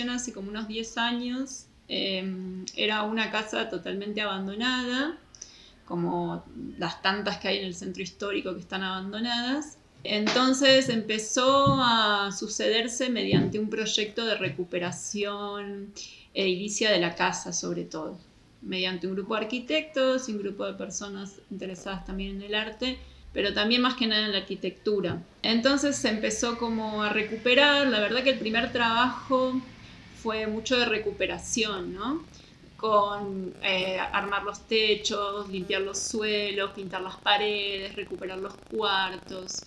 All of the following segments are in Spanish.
situación hace como unos 10 años. Era una casa totalmente abandonada, como las tantas que hay en el centro histórico que están abandonadas. Entonces empezó a sucederse mediante un proyecto de recuperación edilicia de la casa, sobre todo, mediante un grupo de arquitectos y un grupo de personas interesadas también en el arte, pero también más que nada en la arquitectura. Entonces se empezó como a recuperar. La verdad que el primer trabajo fue mucho de recuperación, ¿no? Con armar los techos, limpiar los suelos, pintar las paredes, recuperar los cuartos.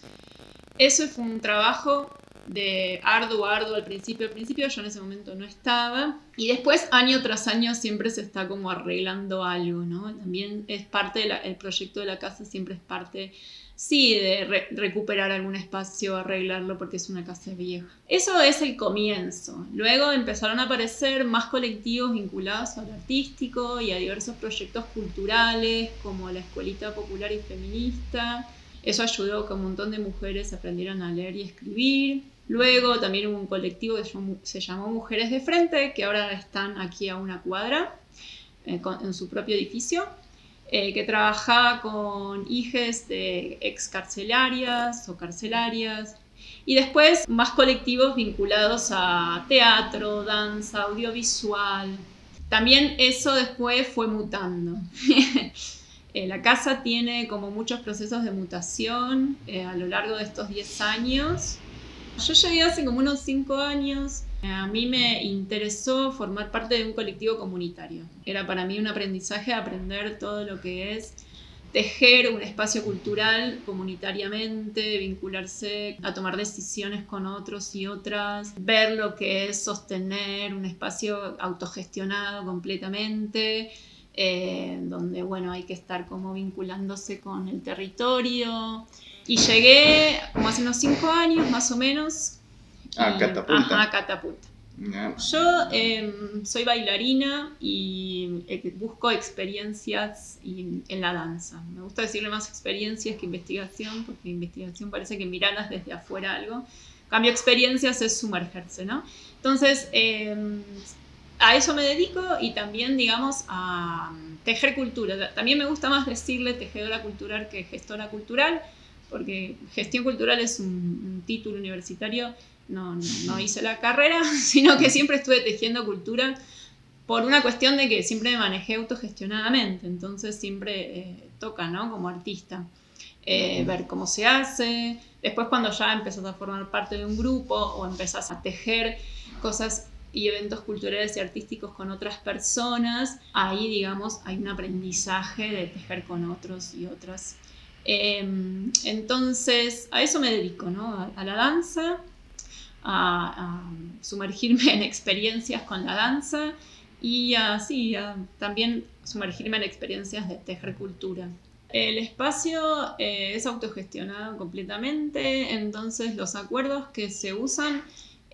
Eso fue un trabajo de arduo al principio. Al principio yo en ese momento no estaba. Y después, año tras año, siempre se está como arreglando algo, ¿no? También es parte el proyecto de la casa, siempre es parte, sí, de recuperar algún espacio, arreglarlo porque es una casa vieja. Eso es el comienzo. Luego empezaron a aparecer más colectivos vinculados al artístico y a diversos proyectos culturales, como la Escuelita Popular y Feminista. Eso ayudó a que un montón de mujeres aprendieran a leer y escribir. Luego también hubo un colectivo que se llamó Mujeres de Frente, que ahora están aquí a una cuadra, en su propio edificio, que trabajaba con hijes de excarcelarias o carcelarias. Y después más colectivos vinculados a teatro, danza, audiovisual. También eso después fue mutando. La casa tiene como muchos procesos de mutación a lo largo de estos 10 años. Yo llegué hace como unos 5 años. A mí me interesó formar parte de un colectivo comunitario. Era para mí un aprendizaje aprender todo lo que es tejer un espacio cultural comunitariamente, vincularse a tomar decisiones con otros y otras, ver lo que es sostener un espacio autogestionado completamente, donde bueno, hay que estar como vinculándose con el territorio. Y llegué como hace unos 5 años más o menos a Catapulta. Ajá, Catapulta. Yeah. Yo soy bailarina y busco experiencias en la danza. Me gusta decirle más experiencias que investigación, porque investigación parece que mirarlas desde afuera algo. En cambio, experiencias es sumergerse, ¿no? Entonces, a eso me dedico y también, digamos, a tejer cultura. También me gusta más decirle tejedora cultural que gestora cultural, porque gestión cultural es un título universitario. No hice la carrera, sino que siempre estuve tejiendo cultura por una cuestión de que siempre me manejé autogestionadamente. Entonces siempre toca, ¿no? Como artista, ver cómo se hace. Después cuando ya empezás a formar parte de un grupo o empezás a tejer cosas y eventos culturales y artísticos con otras personas, ahí, digamos, hay un aprendizaje de tejer con otros y otras. Entonces a eso me dedico, ¿no? A la danza, a sumergirme en experiencias con la danza y a también sumergirme en experiencias de tejer cultura. El espacio es autogestionado completamente, entonces los acuerdos que se usan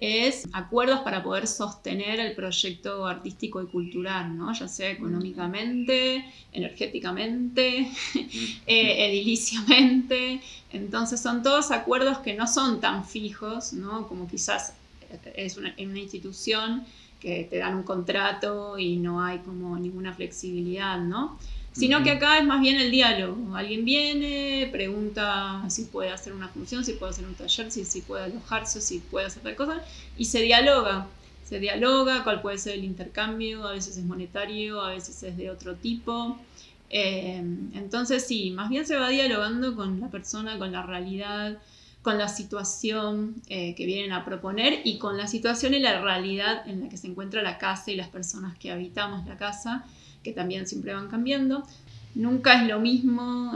es acuerdos para poder sostener el proyecto artístico y cultural, ¿no? Ya sea económicamente, energéticamente, ediliciamente. Entonces son todos acuerdos que no son tan fijos, ¿no? Como quizás es una institución que te dan un contrato y no hay como ninguna flexibilidad, ¿no? Sino que acá es más bien el diálogo. Alguien viene, pregunta si puede hacer una función, si puede hacer un taller, si puede alojarse, si puede hacer tal cosa, y se dialoga. Se dialoga cuál puede ser el intercambio, a veces es monetario, a veces es de otro tipo. Entonces sí, más bien se va dialogando con la persona, con la realidad, con la situación que vienen a proponer y con la situación y la realidad en la que se encuentra la casa y las personas que habitamos la casa, que también siempre van cambiando. Nunca es lo mismo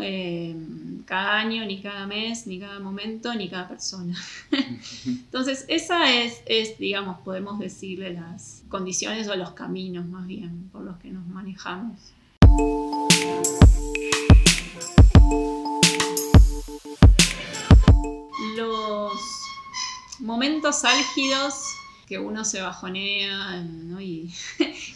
cada año, ni cada mes, ni cada momento, ni cada persona. Entonces, esa es, digamos, podemos decirle las condiciones o los caminos más bien por los que nos manejamos. Los momentos álgidos que uno se bajonea, ¿no? Y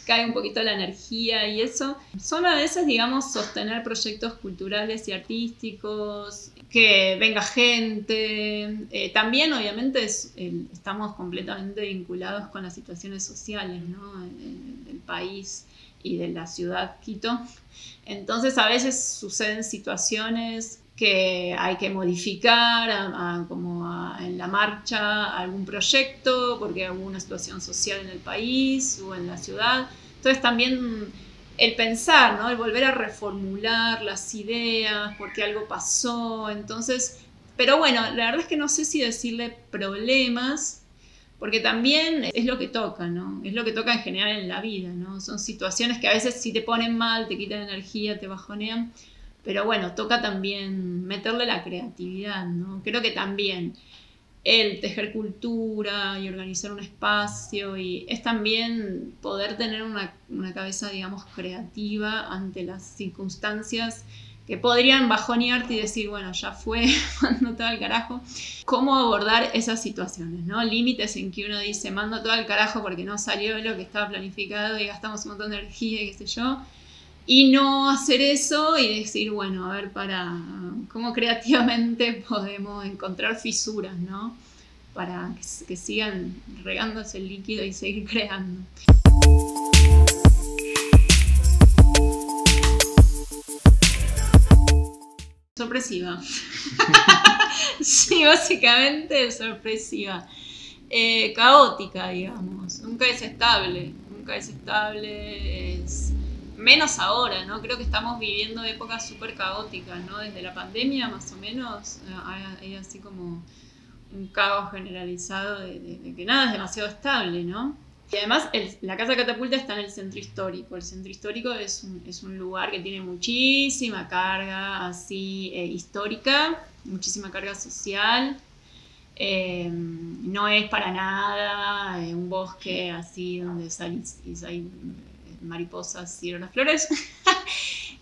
cae un poquito la energía y eso. Son a veces, digamos, sostener proyectos culturales y artísticos, que venga gente. También, obviamente, estamos completamente vinculados con las situaciones sociales, ¿no? Del país y de la ciudad Quito. Entonces, a veces suceden situaciones que hay que modificar en la marcha algún proyecto porque hubo una situación social en el país o en la ciudad. Entonces también el pensar, ¿no? El volver a reformular las ideas porque algo pasó. Entonces, pero bueno, la verdad es que no sé si decirle problemas, porque también es lo que toca, ¿no? Es lo que toca en general en la vida, ¿no? Son situaciones que a veces si te ponen mal, te quitan energía, te bajonean. Pero bueno, toca también meterle la creatividad, ¿no? Creo que también el tejer cultura y organizar un espacio y es también poder tener una cabeza, digamos, creativa ante las circunstancias que podrían bajonearte y decir, bueno, ya fue, mando todo al carajo. ¿Cómo abordar esas situaciones, ¿no? Límites en que uno dice, mando todo al carajo porque no salió lo que estaba planificado y gastamos un montón de energía y qué sé yo. Y no hacer eso y decir, bueno, a ver, cómo creativamente podemos encontrar fisuras, ¿no? Para que sigan regándose el líquido y seguir creando. Sorpresiva. Sí, básicamente sorpresiva. Caótica, digamos. Nunca es estable. Es menos ahora, ¿no? Creo que estamos viviendo épocas súper caóticas, ¿no? Desde la pandemia, más o menos, hay así como un caos generalizado de que nada es demasiado estable, ¿no? Y además, la Casa Catapulta está en el centro histórico. El centro histórico es un lugar que tiene muchísima carga así histórica, muchísima carga social. No es para nada un bosque así donde hay mariposas y las flores.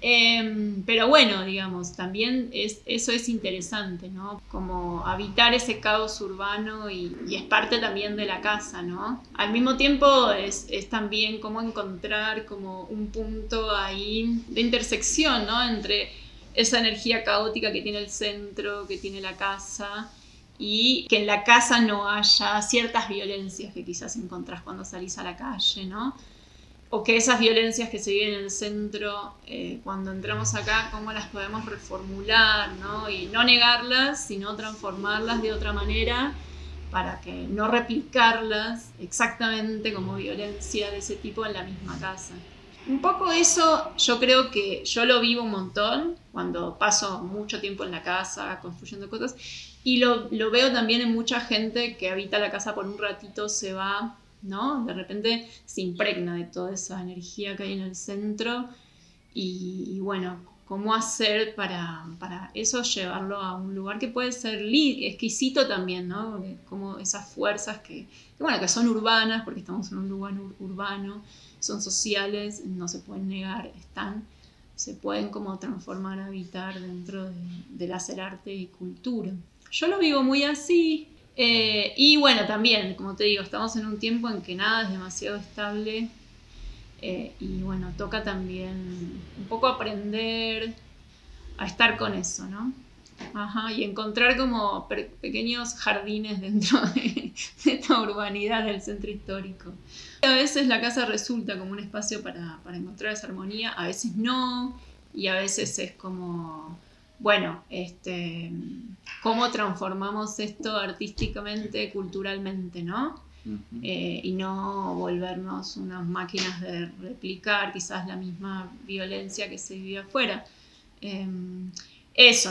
Pero bueno, digamos, también eso es interesante, ¿no? Como habitar ese caos urbano y es parte también de la casa, ¿no? Al mismo tiempo es también como encontrar como un punto ahí de intersección, ¿no? Entre esa energía caótica que tiene el centro, que tiene la casa, y que en la casa no haya ciertas violencias que quizás encontrás cuando salís a la calle, ¿no? O que esas violencias que se viven en el centro, cuando entramos acá, cómo las podemos reformular, ¿no? Y no negarlas, sino transformarlas de otra manera para que no replicarlas exactamente como violencia de ese tipo en la misma casa. Un poco eso yo creo que yo lo vivo un montón cuando paso mucho tiempo en la casa construyendo cosas y lo veo también en mucha gente que habita la casa por un ratito, se va, ¿no? De repente se impregna de toda esa energía que hay en el centro y bueno, ¿cómo hacer para eso llevarlo a un lugar que puede ser exquisito también, ¿no? Como esas fuerzas que son urbanas, porque estamos en un lugar urbano, son sociales, no se pueden negar, se pueden como transformar, habitar dentro del hacer arte y cultura. Yo lo vivo muy así. Y bueno, también, como te digo, estamos en un tiempo en que nada es demasiado estable y bueno, toca también un poco aprender a estar con eso, ¿no? Ajá, y encontrar como pequeños jardines dentro de esta urbanidad del centro histórico. A veces la casa resulta como un espacio para encontrar esa armonía, a veces no, y a veces es como... Bueno, cómo transformamos esto artísticamente, culturalmente, ¿no? Uh-huh. Y no volvernos unas máquinas de replicar quizás la misma violencia que se vive afuera. Eso,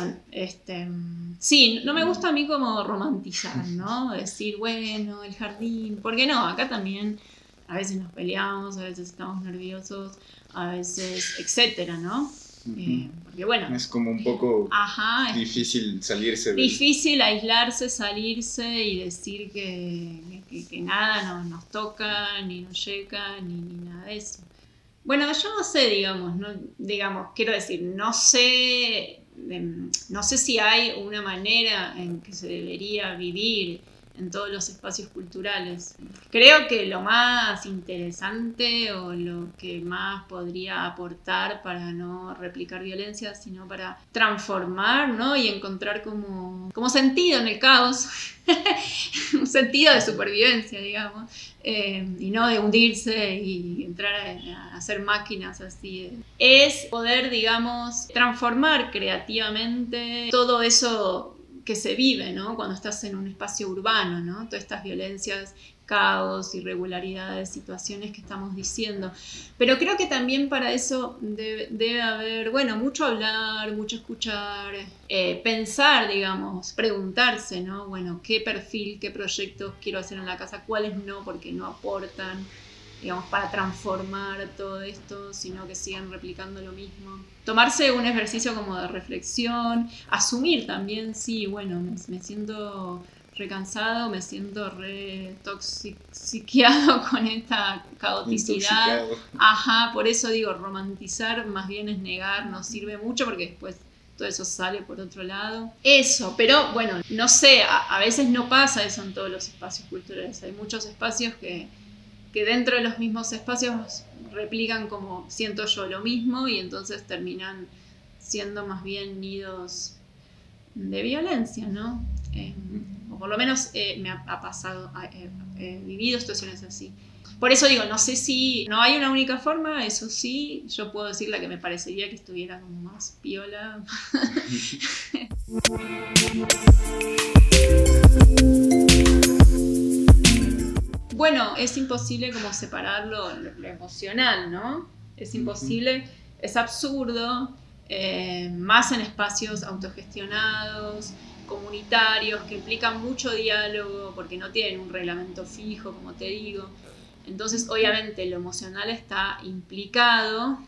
sí, no me gusta a mí como romantizar, ¿no? Decir, bueno, el jardín, ¿por qué no? Acá también a veces nos peleamos, a veces estamos nerviosos, a veces, etcétera, ¿no? Porque bueno, es como un poco difícil salirse difícil aislarse, salirse y decir que nada nos toca, ni nos llega, ni nada de eso. Bueno, yo no sé, quiero decir, no sé si hay una manera en que se debería vivir en todos los espacios culturales. Creo que lo más interesante o lo que más podría aportar para no replicar violencia, sino para transformar, ¿no? Y encontrar como sentido en el caos, un sentido de supervivencia, digamos, y no de hundirse y entrar a hacer máquinas así. Es poder, digamos, transformar creativamente todo eso que se vive, ¿no? Cuando estás en un espacio urbano, ¿no? Todas estas violencias, caos, irregularidades, situaciones que estamos diciendo. Pero creo que también para eso debe haber, bueno, mucho hablar, mucho escuchar, pensar, digamos, preguntarse, ¿no? Bueno, ¿qué perfil, qué proyectos quiero hacer en la casa? ¿Cuáles no? Porque no aportan, digamos, para transformar todo esto, sino que sigan replicando lo mismo. Tomarse un ejercicio como de reflexión, asumir también, sí, bueno, me siento recansado, me siento retoxiqueado con esta caoticidad. Ajá, por eso digo, romantizar más bien es negar, no sirve mucho porque después todo eso sale por otro lado. Eso, pero bueno, no sé, a veces no pasa eso en todos los espacios culturales. Hay muchos espacios que dentro de los mismos espacios replican como siento yo lo mismo y entonces terminan siendo más bien nidos de violencia, ¿no? O por lo menos me ha pasado, he vivido situaciones así. Por eso digo, no sé si no hay una única forma, eso sí, yo puedo decir la que me parecería que estuviera como más piola. Bueno, es imposible como separar lo emocional, ¿no? Es imposible, es absurdo, más en espacios autogestionados, comunitarios, que implican mucho diálogo, porque no tienen un reglamento fijo, como te digo. Entonces, obviamente, lo emocional está implicado.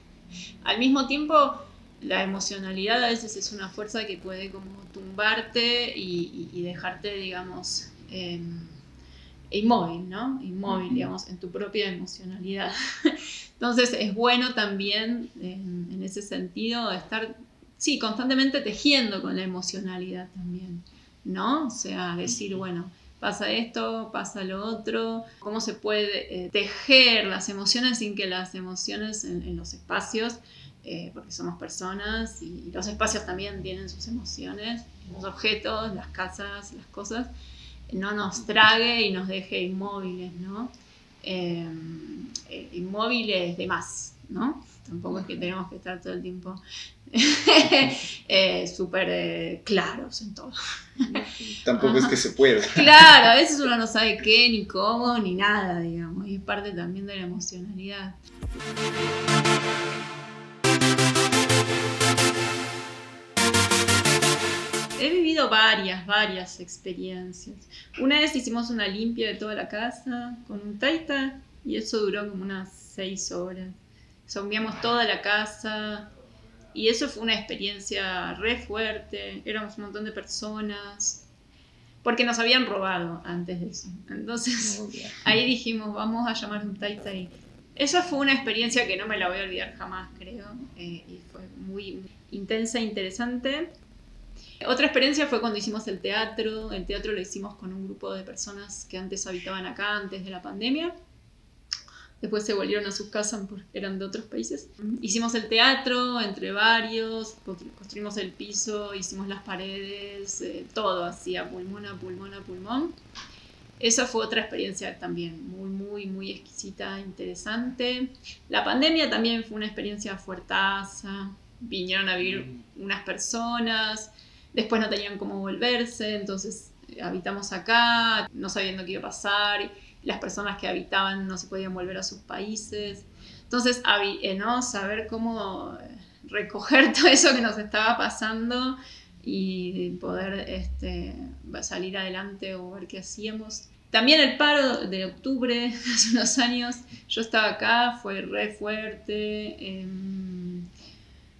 Al mismo tiempo, la emocionalidad a veces es una fuerza que puede como tumbarte y dejarte, digamos, inmóvil, ¿no? Inmóvil, digamos, en tu propia emocionalidad. Entonces es bueno también, en ese sentido, estar, sí, constantemente tejiendo con la emocionalidad también, ¿no? O sea, decir, bueno, pasa esto, pasa lo otro, cómo se puede tejer las emociones sin que las emociones en los espacios, porque somos personas y los espacios también tienen sus emociones, los objetos, las casas, las cosas, no nos trague y nos deje inmóviles, ¿no? Inmóviles de más, ¿no? Tampoco es que tenemos que estar todo el tiempo súper claros en todo. Tampoco es que se pueda. Claro, a veces uno no sabe qué, ni cómo, ni nada, digamos, y es parte también de la emocionalidad. He vivido varias experiencias. Una vez hicimos una limpia de toda la casa con un taita y eso duró como unas 6 horas. Zombiamos toda la casa y eso fue una experiencia re fuerte. Éramos un montón de personas porque nos habían robado antes de eso. Entonces ahí dijimos, vamos a llamar un taita y esa fue una experiencia que no me la voy a olvidar jamás, creo. Y fue muy intensa e interesante. Otra experiencia fue cuando hicimos el teatro. El teatro lo hicimos con un grupo de personas que antes habitaban acá, antes de la pandemia. Después se volvieron a sus casas porque eran de otros países. Hicimos el teatro entre varios, construimos el piso, hicimos las paredes, todo así, a pulmón, a pulmón, a pulmón. Esa fue otra experiencia también muy exquisita, interesante. La pandemia también fue una experiencia fuertaza. Vinieron a vivir unas personas, después no tenían cómo volverse, entonces habitamos acá, no sabiendo qué iba a pasar, las personas que habitaban no se podían volver a sus países. Entonces, ¿no? Saber cómo recoger todo eso que nos estaba pasando y poder salir adelante o ver qué hacíamos. También el paro de octubre, hace unos años, yo estaba acá, fue re fuerte.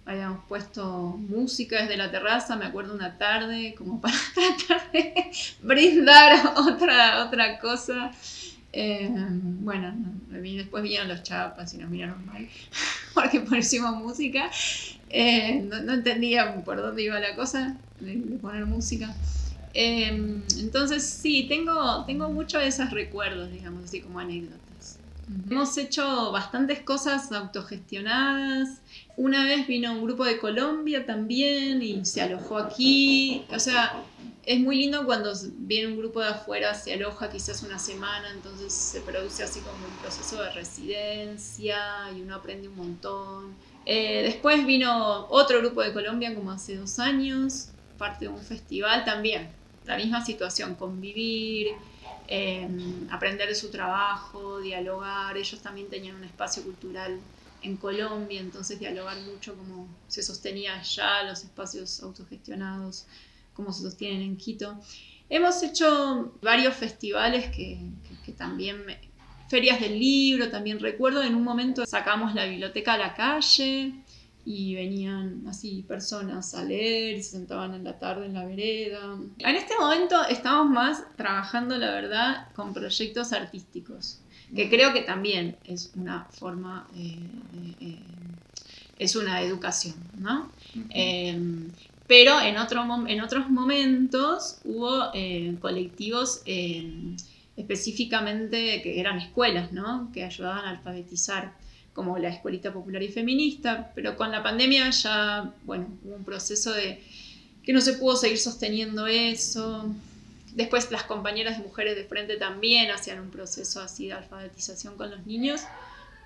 Habíamos puesto música desde la terraza, me acuerdo una tarde, como para tratar de brindar otra cosa. Bueno, después vinieron los chapas y nos miraron mal, porque pusimos música. No entendía por dónde iba la cosa de poner música. Entonces sí, tengo muchos de esos recuerdos, digamos, así como anécdotas. Hemos hecho bastantes cosas autogestionadas. Una vez vino un grupo de Colombia también y se alojó aquí. O sea, es muy lindo cuando viene un grupo de afuera, se aloja quizás una semana, entonces se produce así como un proceso de residencia y uno aprende un montón. Después vino otro grupo de Colombia como hace 2 años, parte de un festival también. La misma situación, convivir, aprender de su trabajo, dialogar. Ellos también tenían un espacio cultural en Colombia, entonces dialogar mucho cómo se sostenía allá, los espacios autogestionados, cómo se sostienen en Quito. Hemos hecho varios festivales que también... Ferias del libro, también recuerdo, en un momento sacamos la biblioteca a la calle y venían así personas a leer y se sentaban en la tarde en la vereda. En este momento estamos más trabajando, la verdad, con proyectos artísticos, que creo que también es una forma, es una educación, ¿no? Pero en otros momentos hubo colectivos específicamente que eran escuelas, ¿no? Que ayudaban a alfabetizar, como la Escuelita Popular y Feminista, pero con la pandemia ya, bueno, hubo un proceso de que no se pudo seguir sosteniendo eso. Después las compañeras de Mujeres de Frente también hacían un proceso así de alfabetización con los niños,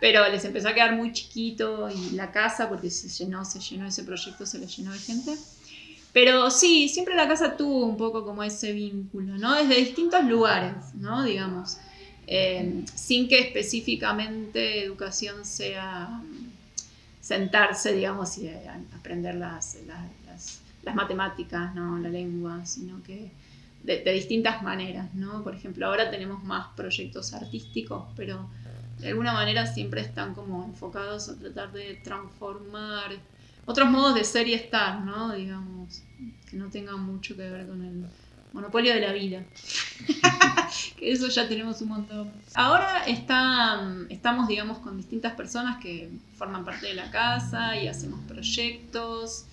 pero les empezó a quedar muy chiquito y la casa, porque se llenó ese proyecto, se le llenó de gente. Pero sí, siempre la casa tuvo un poco como ese vínculo, ¿no? Desde distintos lugares, ¿no? Digamos, sin que específicamente educación sea sentarse, digamos, y aprender las matemáticas, ¿no? La lengua, sino que de distintas maneras, ¿no? Por ejemplo, ahora tenemos más proyectos artísticos, pero de alguna manera siempre están como enfocados a tratar de transformar otros modos de ser y estar, ¿no? Digamos, que no tengan mucho que ver con el monopolio de la vida. Que eso ya tenemos un montón. Ahora estamos, digamos, con distintas personas que forman parte de la casa y hacemos proyectos.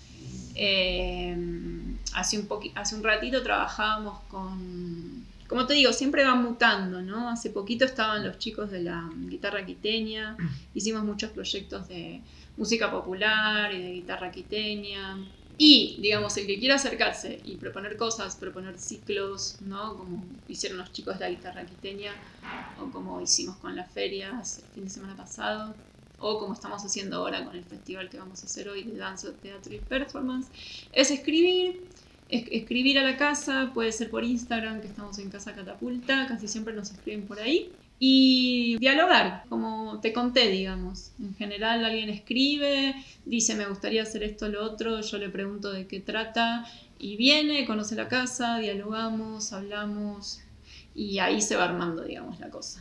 Hace un ratito trabajábamos con... Como te digo, siempre va mutando, ¿no? Hace poquito estaban los chicos de la guitarra quiteña, hicimos muchos proyectos de música popular y de guitarra quiteña. Y, digamos, el que quiera acercarse y proponer cosas, proponer ciclos, ¿no? Como hicieron los chicos de la guitarra quiteña, o como hicimos con las ferias el fin de semana pasado, o como estamos haciendo ahora con el festival que vamos a hacer hoy de danza, teatro y performance, es escribir a la casa, puede ser por Instagram, que estamos en Casa Catapulta, casi siempre nos escriben por ahí. Y dialogar, como te conté, digamos. En general alguien escribe, dice me gustaría hacer esto o lo otro, yo le pregunto de qué trata, y viene, conoce la casa, dialogamos, hablamos, y ahí se va armando, digamos, la cosa.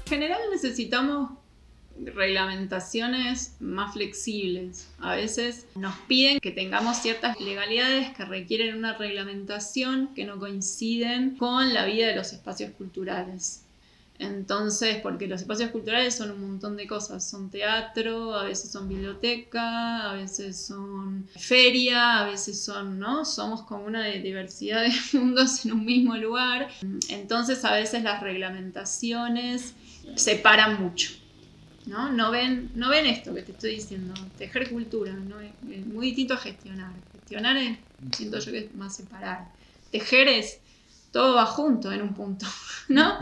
En general necesitamos reglamentaciones más flexibles. A veces nos piden que tengamos ciertas legalidades que requieren una reglamentación que no coinciden con la vida de los espacios culturales. Entonces, porque los espacios culturales son un montón de cosas, son teatro, a veces son biblioteca, a veces son feria, a veces son, ¿no? Somos como una diversidad de mundos en un mismo lugar. Entonces, a veces las reglamentaciones separan mucho. No ven esto que te estoy diciendo, tejer cultura, ¿no? Es muy distinto a gestionar. Gestionar siento yo que es más separar. Tejer es todo va junto en un punto, ¿no?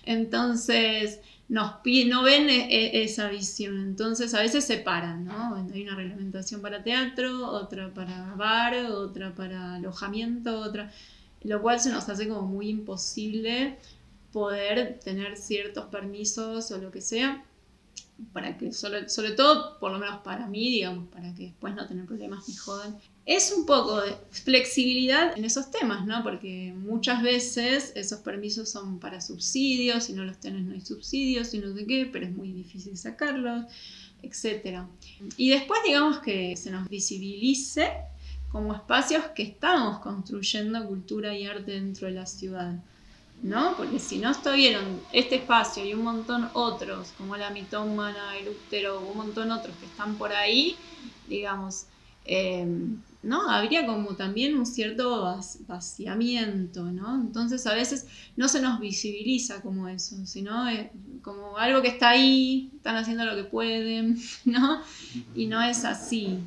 Entonces no ven esa visión, entonces a veces separan, ¿no? Hay una reglamentación para teatro, otra para bar, otra para alojamiento, otra, lo cual se nos hace como muy imposible poder tener ciertos permisos o lo que sea, para que, sobre todo, por lo menos para mí, digamos, para que después no tener problemas ni jodan. Es un poco de flexibilidad en esos temas, ¿no? Porque muchas veces esos permisos son para subsidios, si no los tenés no hay subsidios y no sé qué, pero es muy difícil sacarlos, etc. Y después, digamos, que se nos visibilice como espacios que estamos construyendo cultura y arte dentro de la ciudad. ¿no? Porque si no estuvieron este espacio y un montón otros, como la mitómana, el útero, un montón otros que están por ahí, digamos, ¿no? Habría como también un cierto vaciamiento, ¿no? Entonces a veces no se nos visibiliza como eso, sino como algo que está ahí, están haciendo lo que pueden, ¿no? Y no es así,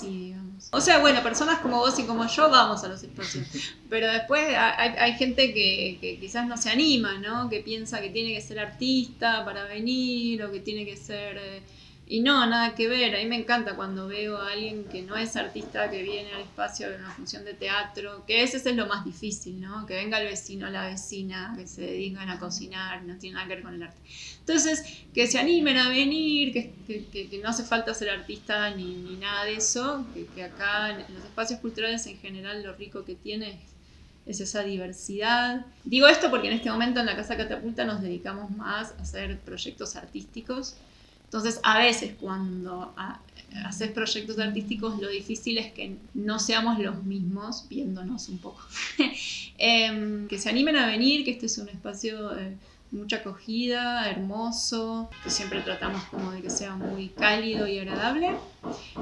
digamos. O sea, bueno, personas como vos y como yo vamos a los espacios, pero después hay gente que quizás no se anima, ¿no? Que piensa que tiene que ser artista para venir o que tiene que ser... Y no, nada que ver. A mí me encanta cuando veo a alguien que no es artista, que viene al espacio de una función de teatro, que ese es lo más difícil, ¿no? Que venga el vecino o la vecina, que se dedican a cocinar, no tiene nada que ver con el arte. Entonces, que se animen a venir, que no hace falta ser artista ni nada de eso, que acá en los espacios culturales en general lo rico que tiene es esa diversidad. Digo esto porque en este momento en la Casa Catapulta nos dedicamos más a hacer proyectos artísticos. Entonces, a veces cuando haces proyectos artísticos, lo difícil es que no seamos los mismos, viéndonos un poco. Que se animen a venir, que este es un espacio de mucha acogida, hermoso, que siempre tratamos como de que sea muy cálido y agradable,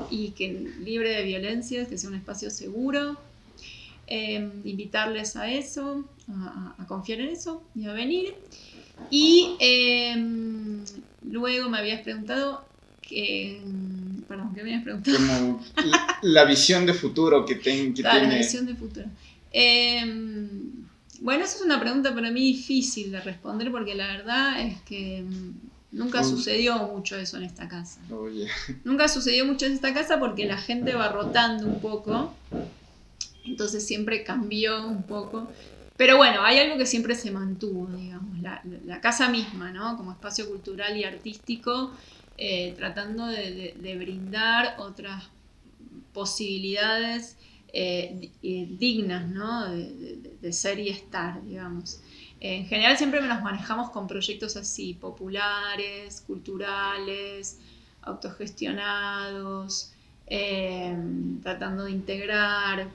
y que libre de violencias, que sea un espacio seguro. Invitarles a eso, a confiar en eso y a venir. Y luego me habías preguntado perdón, ¿qué me habías preguntado? Como la visión de futuro que tiene. La visión de futuro. Bueno, esa es una pregunta para mí difícil de responder porque la verdad es que nunca sucedió mucho eso en esta casa. Nunca sucedió mucho en esta casa porque la gente va rotando un poco, entonces siempre cambió un poco. Pero bueno, hay algo que siempre se mantuvo, digamos, la casa misma, ¿no? Como espacio cultural y artístico, tratando de brindar otras posibilidades dignas, ¿no? De ser y estar, digamos. En general siempre nos manejamos con proyectos así, populares, culturales, autogestionados, tratando de integrar,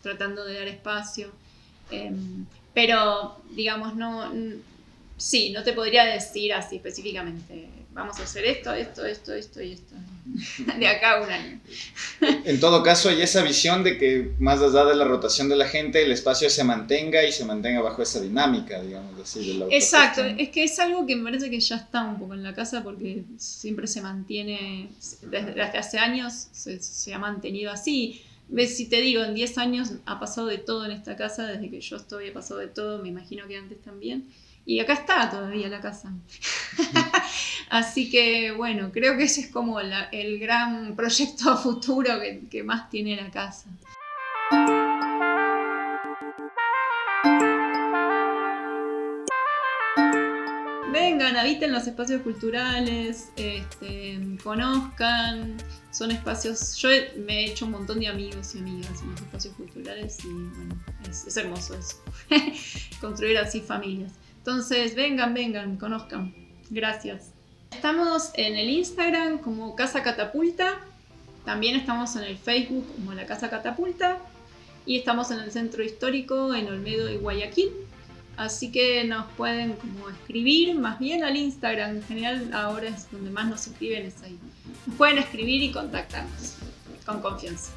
tratando de dar espacio. Pero, digamos, sí, no te podría decir así específicamente, vamos a hacer esto y esto, de acá a un año. En todo caso, hay esa visión de que, más allá de la rotación de la gente, el espacio se mantenga y se mantenga bajo esa dinámica, digamos así. De la Exacto, es que es algo que me parece que ya está un poco en la casa porque siempre se mantiene, desde hace años se ha mantenido así. ¿Ves? Si te digo, en 10 años ha pasado de todo en esta casa, desde que yo estoy ha pasado de todo, me imagino que antes también. Y acá está todavía la casa. Así que bueno, creo que ese es como el gran proyecto a futuro que más tiene la casa. Vengan, habiten los espacios culturales, conozcan, son espacios... Yo me he hecho un montón de amigos y amigas en los espacios culturales y bueno, es hermoso eso, construir así familias. Entonces, vengan, conozcan. Gracias. Estamos en el Instagram como Casa Catapulta, también estamos en el Facebook como La Casa Catapulta y estamos en el Centro Histórico en Olmedo y Guayaquil. Así que nos pueden como escribir, más bien al Instagram, en general ahora es donde más nos escriben, es ahí. Nos pueden escribir y contactarnos con confianza.